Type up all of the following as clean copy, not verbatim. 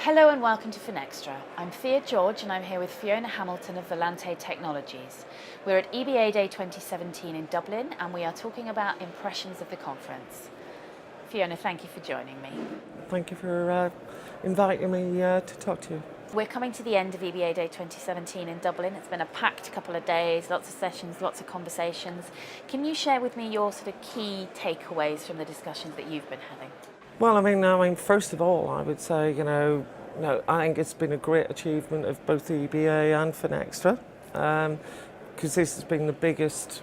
Hello and welcome to Finextra. I'm Thea George and I'm here with Fiona Hamilton of Volante Technologies. We're at EBAday 2017 in Dublin and we are talking about impressions of the conference. Fiona, thank you for joining me. Thank you for inviting me to talk to you. We're coming to the end of EBAday 2017 in Dublin. It's been a packed couple of days, lots of sessions, lots of conversations. Can you share with me your sort of key takeaways from the discussions that you've been having? Well, I mean, first of all, I would say, I think it's been a great achievement of both the EBA and Finextra, because this has been the biggest,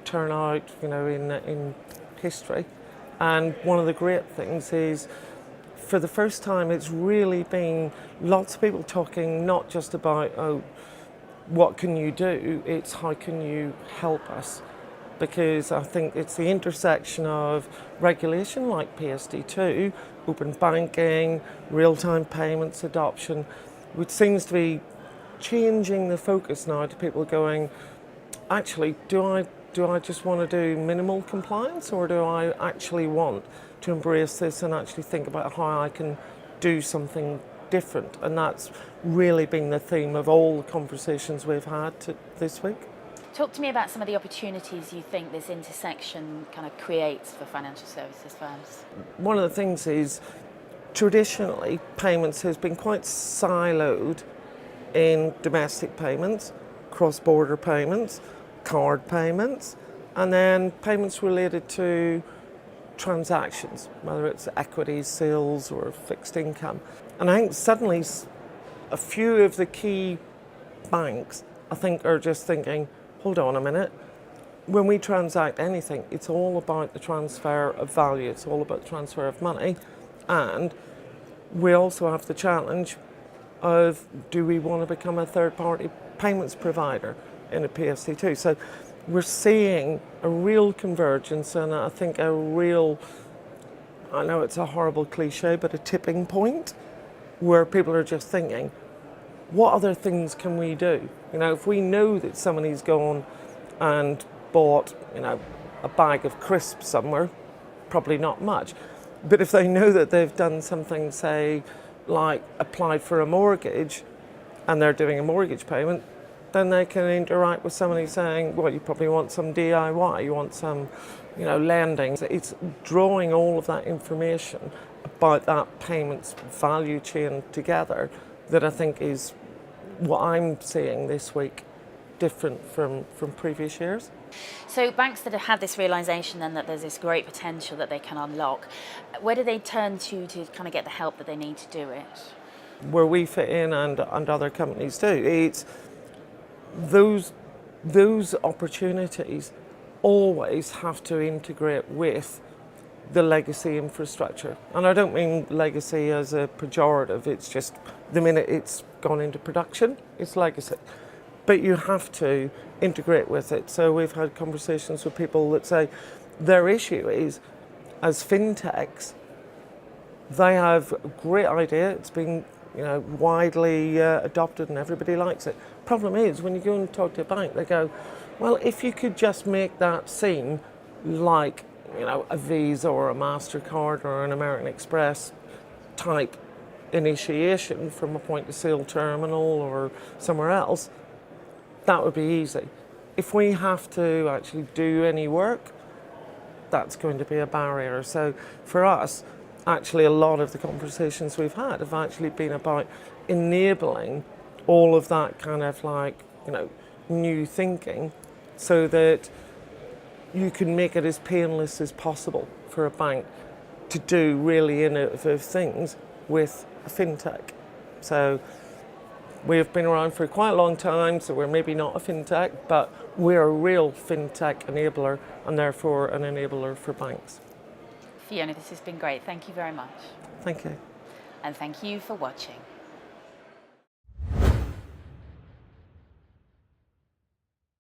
turnout, in history. And one of the great things is, for the first time, it's really been lots of people talking not just about, what can you do? It's how can you help us? Because I think it's the intersection of regulation like PSD2, open banking, real-time payments adoption, which seems to be changing the focus now to people going, actually, do I just want to do minimal compliance, or do I actually want to embrace this and actually think about how I can do something different? And that's really been the theme of all the conversations we've had this week. Talk to me about some of the opportunities you think this intersection kind of creates for financial services firms. One of the things is, traditionally, payments has been quite siloed in domestic payments, cross-border payments, card payments, and then payments related to transactions, whether it's equities, sales, or fixed income. And I think suddenly a few of the key banks, I think, are just thinking, hold on a minute, when we transact anything, it's all about the transfer of value, it's all about the transfer of money, and we also have the challenge of, do we want to become a third-party payments provider in a PSD2? So we're seeing a real convergence, and I think a real, I know it's a horrible cliche, but a tipping point where people are just thinking, what other things can we do? If we know that somebody's gone and bought, a bag of crisps somewhere, probably not much. But if they know that they've done something, say, like applied for a mortgage, and they're doing a mortgage payment, then they can interact with somebody saying, well, you probably want some DIY, you want some, lending. It's drawing all of that information about that payments value chain together that I think is what I'm seeing this week different from previous years. So banks that have had this realisation then that there's this great potential that they can unlock, where do they turn to kind of get the help that they need to do it? Where we fit in and other companies do, it's those opportunities always have to integrate with the legacy infrastructure. And I don't mean legacy as a pejorative, it's just the minute it's gone into production, it's legacy. But you have to integrate with it. So we've had conversations with people that say their issue is, as fintechs, they have a great idea, it's been widely adopted and everybody likes it. Problem is, when you go and talk to a bank, they go, well, if you could just make that seem like a Visa or a MasterCard or an American Express type initiation from a point-of-sale terminal or somewhere else, that would be easy. If we have to actually do any work, that's going to be a barrier. So for us, actually a lot of the conversations we've had have actually been about enabling all of that kind of new thinking so that you can make it as painless as possible for a bank to do really innovative things with a fintech. So we've been around for quite a long time, so we're maybe not a fintech, but we're a real fintech enabler and therefore an enabler for banks. Fiona, this has been great. Thank you very much. Thank you. And thank you for watching.